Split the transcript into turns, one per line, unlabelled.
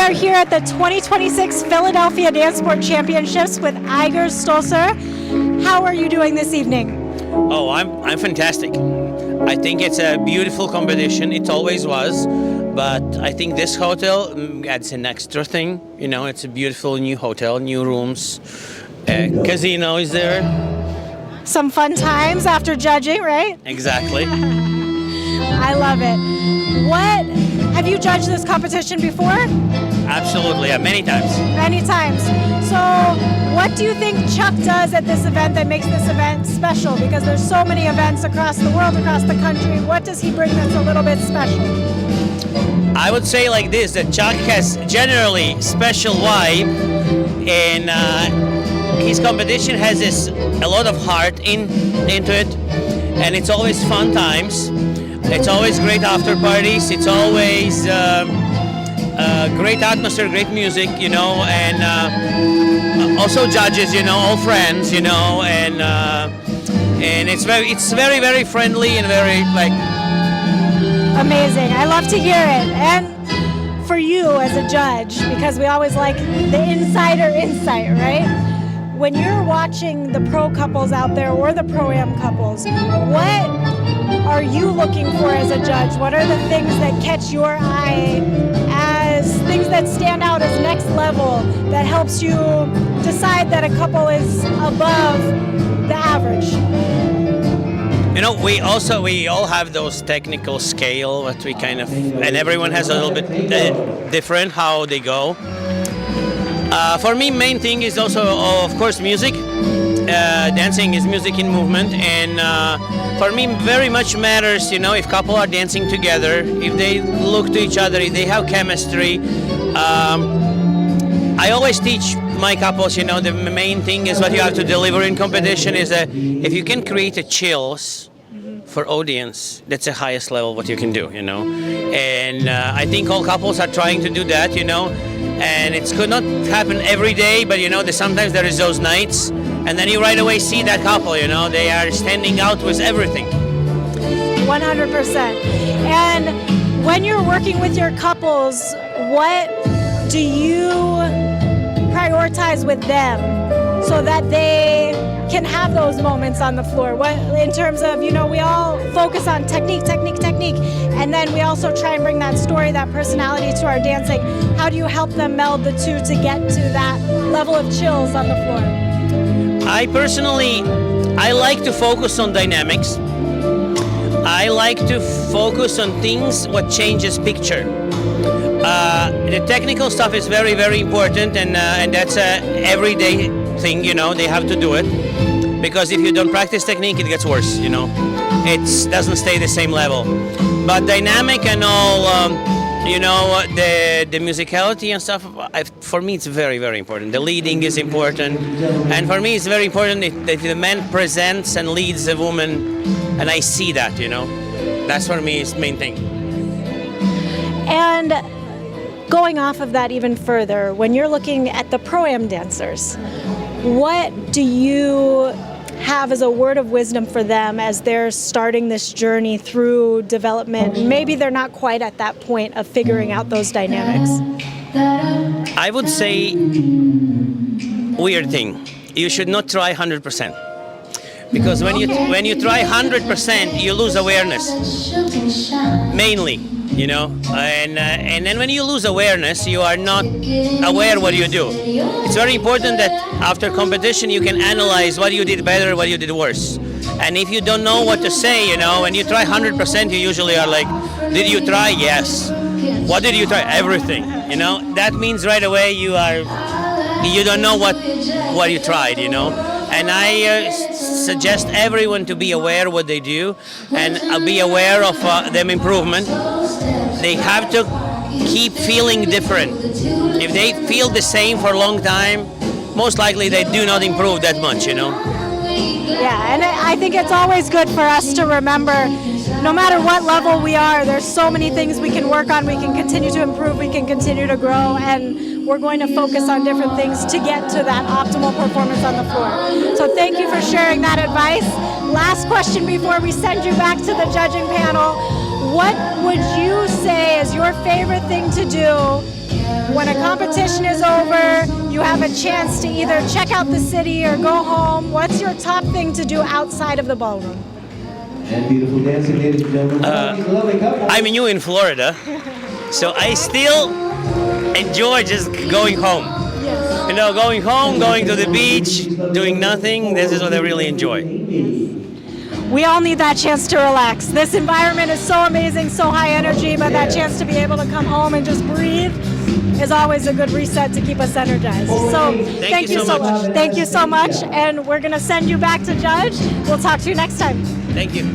are here at the 2026 Philadelphia Dance Sport Championships with Aigars Stolcers. How are you doing this evening?
Oh, I'm fantastic. I think it's a beautiful competition. It always was, but I think this hotel adds an extra thing. You know, it's a beautiful new hotel, new rooms, casino is there.
Some fun times after judging, right?
Exactly.
I love it. Have you judged this competition before?
Absolutely, yeah, many times.
Many times. So what do you think Chuck does at this event that makes this event special? Because there's so many events across the world, across the country. What does he bring that's a little bit special?
I would say like this, that Chuck has generally special vibe, and his competition has a lot of heart into it, and it's always fun times. It's always great after parties. It's always great atmosphere, great music, you know, and also judges, you know, all friends, you know, and it's very very friendly and very like
amazing. I love to hear it. And for you as a judge, because we always like the insider insight, right? When you're watching the pro couples out there or the pro-am couples, what are you looking for as a judge? What are the things that catch your eye as things that stand out as next level that helps you decide that a couple is above the average?
You know, we all have those technical scale that we kind of, and everyone has a little bit different how they go. For me, main thing is also, of course, music. Dancing is music in movement, and for me, very much matters, you know, if couple are dancing together, if they look to each other, if they have chemistry. I always teach my couples, you know, the main thing is what you have to deliver in competition is that if you can create a chills for audience, that's the highest level what you can do, you know. And I think all couples are trying to do that, you know. And it could not happen every day, but you know, sometimes there is those nights, and then you right away see that couple, you know, they are standing out with everything.
100%. And when you're working with your couples, what do you prioritize with them so that they can have those moments on the floor? What, in terms of, you know, we all focus on technique, and then we also try and bring that story, that personality to our dancing. How do you help them meld the two to get to that level of chills on the floor?
I personally like to focus on dynamics. I like to focus on things what changes picture. The technical stuff is very, very important, and that's a everyday thing, you know, they have to do it. Because if you don't practice technique, it gets worse, you know. It doesn't stay the same level. But dynamic and all, you know, the musicality and stuff, for me it's very, very important. The leading is important. And for me it's very important that the man presents and leads the woman, and I see that, you know. That's for me is the main thing.
And going off of that even further, when you're looking at the pro-am dancers, what do you have as a word of wisdom for them as they're starting this journey through development? Maybe they're not quite at that point of figuring out those dynamics.
I would say, weird thing, you should not try 100%. Because when you try 100%, you lose awareness, mainly, you know. And then when you lose awareness, you are not aware what you do. It's very important that after competition you can analyze what you did better, what you did worse. And if you don't know what to say, you know, when you try 100%, you usually are like, did you try? Yes. What did you try? Everything. You know, that means right away you don't know what you tried, you know. And I suggest everyone to be aware what they do and be aware of them improvement. They have to keep feeling different. If they feel the same for a long time, most likely they do not improve that much, you know.
Yeah, and I think it's always good for us to remember, no matter what level we are, there's so many things we can work on, we can continue to improve, we can continue to grow, and we're going to focus on different things to get to that optimal performance on the floor. So thank you for sharing that advice. Last question before we send you back to the judging panel. What would you say is your favorite thing to do when a competition is over, you have a chance to either check out the city or go home. What's your top thing to do outside of the ballroom?
And beautiful dancing, ladies and gentlemen. Lovely couple.
I'm new in Florida, so I still enjoy just going home.
Yes.
You know, going home, going to the beach, doing nothing. This is what I really enjoy.
We all need that chance to relax. This environment is so amazing, so high energy, but that chance to be able to come home and just breathe is always a good reset to keep us energized. So thank you so much. Thank you so much. And we're going to send you back to judge. We'll talk to you next time.
Thank you.